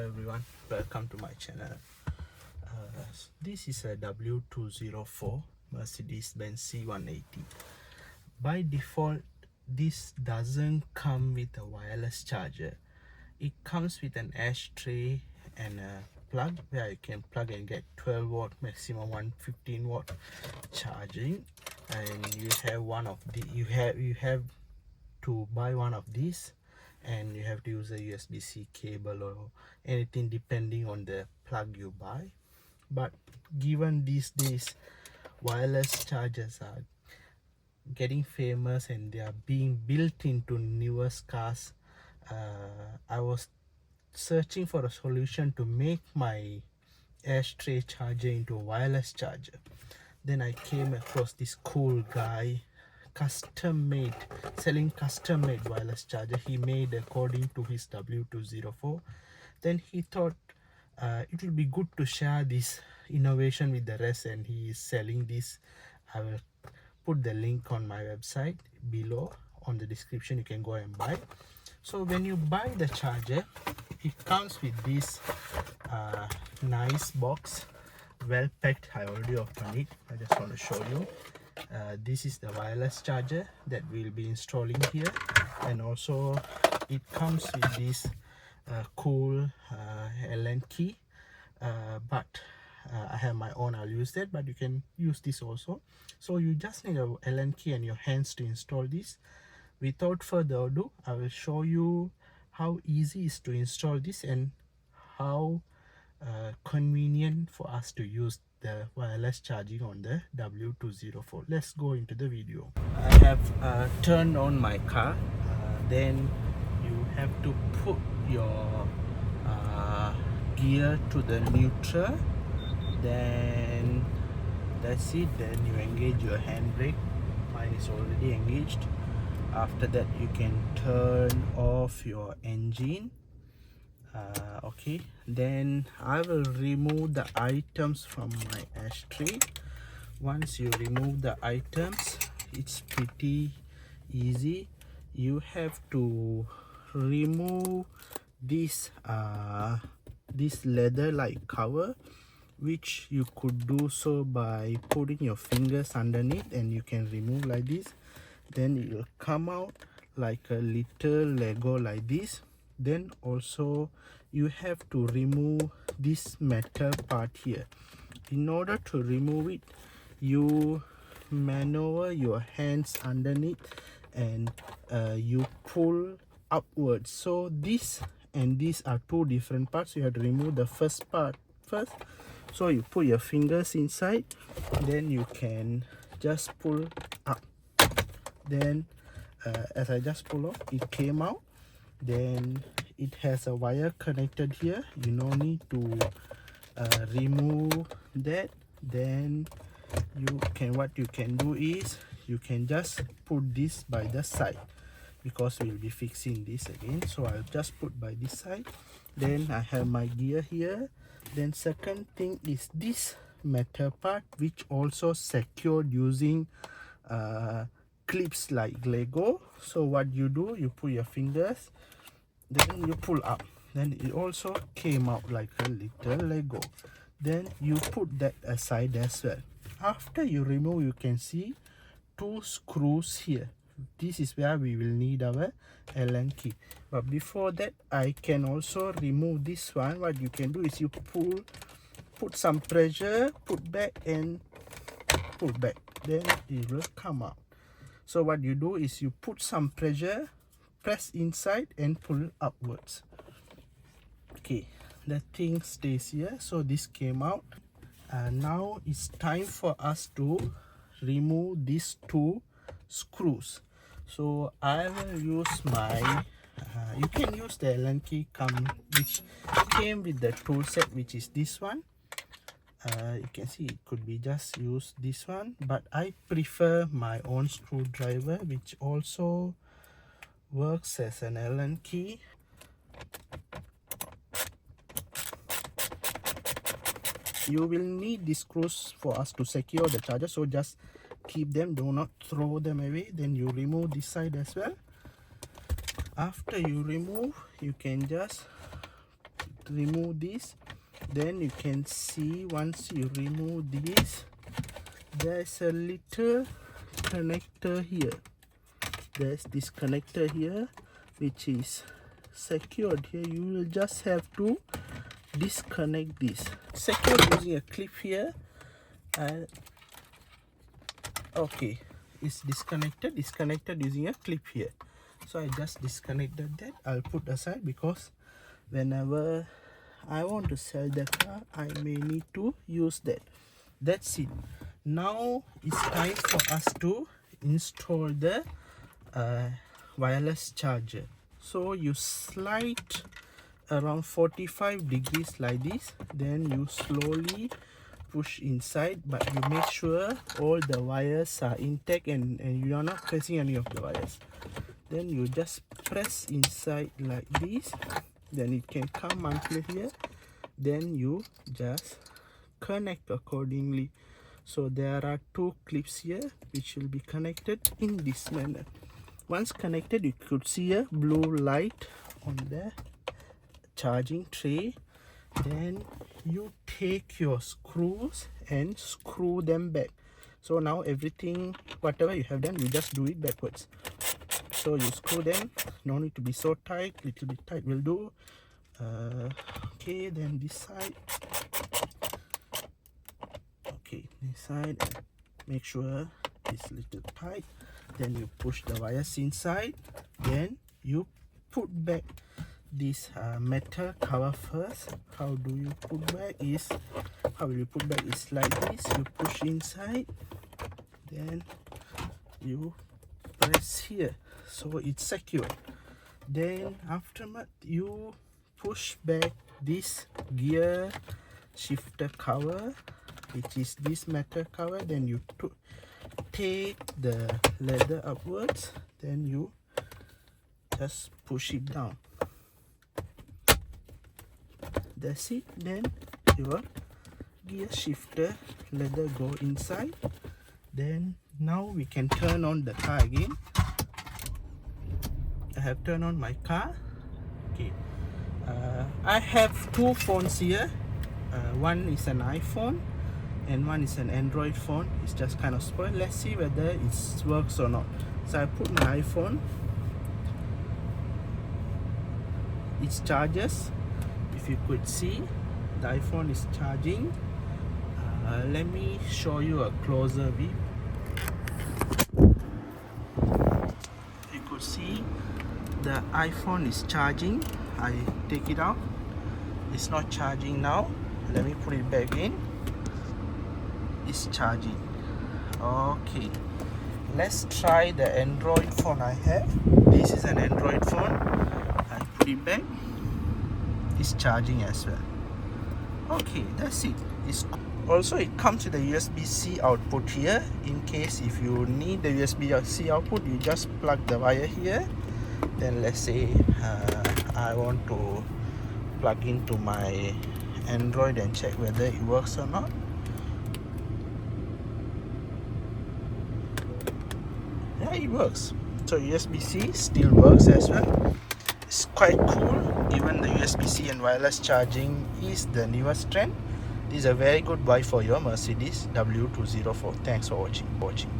everyone, welcome to my channel. This is a W204 Mercedes C180. By default, this doesn't come with a wireless charger. It comes with an ashtray and a plug where you can plug and get 12 watt maximum 115 watt charging, and you have one of the you have to buy one of these, and you have to use a USB-C cable or anything depending on the plug you buy. But given these days wireless chargers are getting famous and they are being built into newer cars, I was searching for a solution to make my ashtray charger into a wireless charger. Then I came across this cool guy selling custom made wireless charger he made according to his W204. Then he thought it would be good to share this innovation with the rest, and he is selling this. I will put the link on my website below on the description. You can go and buy. So when you buy the charger, it comes with this nice box, well packed. I already opened it. I just want to show you. This is the wireless charger that we'll be installing here, and also it comes with this cool Allen key, but I have my own. I'll use that, but you can use this also. So you just need a Allen key and your hands to install this. Without further ado, I will show you how easy it is to install this and how convenient for us to use the wireless charging on the W204. Let's go into the video. I have turned on my car. Then you have to put your gear to the neutral. Then that's it. Then you engage your handbrake. Mine is already engaged. After that, you can turn off your engine. Okay, then I will remove the items from my ashtray. Once you remove the items, it's pretty easy. You have to remove this this leather like cover, which you could do so by putting your fingers underneath, and you can remove like this. Then it will come out like a little Lego like this. Then also you have to remove this metal part here. In order to remove it, you maneuver your hands underneath and you pull upwards. So this and these are two different parts. You have to remove the first part first. So you put your fingers inside, then you can just pull up. Then as I just pull off, it came out. Then it has a wire connected here. You no need to remove that. Then what you can do is you can just put this by the side, because we'll be fixing this again. So I'll just put by this side. Then I have my gear here. Then second thing is this metal part, which also secured using clips like Lego. So what you do, you put your fingers, then you pull up. Then it also came out like a little Lego. Then you put that aside as well. After you remove, you can see two screws here. This is where we will need our Allen key. But before that, I can also remove this one. What you can do is you put some pressure, put back and pull back. Then it will come out. So what you do is you put some pressure, press inside and pull upwards. Okay, the thing stays here. So this came out. Now it's time for us to remove these two screws. So I will use my you can use the Allen key which came with the tool set, which is this one. You can see it could be just use this one, but I prefer my own screwdriver, which also works as an Allen key. You will need these screws for us to secure the charger, so just keep them, do not throw them away. Then you remove this side as well. After you remove, you can just remove this. Then you can see once you remove this, there's a little connector here. There's this connector here which is secured here. You will just have to disconnect this. Secured using a clip here. Okay, it's disconnected using a clip here. So I just disconnected that. I'll put aside because whenever I want to sell the car, I may need to use that. That's it. Now it's time for us to install the wireless charger. So you slide around 45 degrees like this, then you slowly push inside, but you make sure all the wires are intact and you are not pressing any of the wires. Then you just press inside like this, then it can come until here, then you just connect accordingly. So there are two clips here which will be connected in this manner. Once connected, you could see a blue light on the charging tray. Then you take your screws and screw them back. So now everything, whatever you have done, you just do it backwards. So you screw them, no need to be so tight, little bit tight will do. Okay, then this side. Okay, this side, make sure it's little tight. Then you push the wires inside, then you put back this metal cover first. How do you put back is, how will you put back is like this. You push inside, then you press here, so it's secure. Then aftermath, you push back this gear shifter cover, which is this metal cover. Then you take the leather upwards, then you just push it down. That's it. Then your gear shifter leather go inside. Then now we can turn on the car again. I have turned on my car. Okay, I have two phones here. One is an iPhone and one is an Android phone. It's just kind of spoiled. Let's see whether it works or not. So I put my iPhone, it charges. If you could see, the iPhone is charging. Let me show you a closer view. You could see the iPhone is charging. I take it out, it's not charging now. Let me put it back in. It's charging. Okay, let's try the Android phone I have. This is an Android phone. I put it back, it's charging as well. Okay, that's it. Also, it comes with a USB-C output here. In case if you need the USB-C output, you just plug the wire here. Then let's say I want to plug into my Android and check whether it works or not. Yeah, it works. So USB-C still works as well. It's quite cool. Even the USB-C and wireless charging is the newest trend. This is a very good buy for your Mercedes W204. Thanks for watching.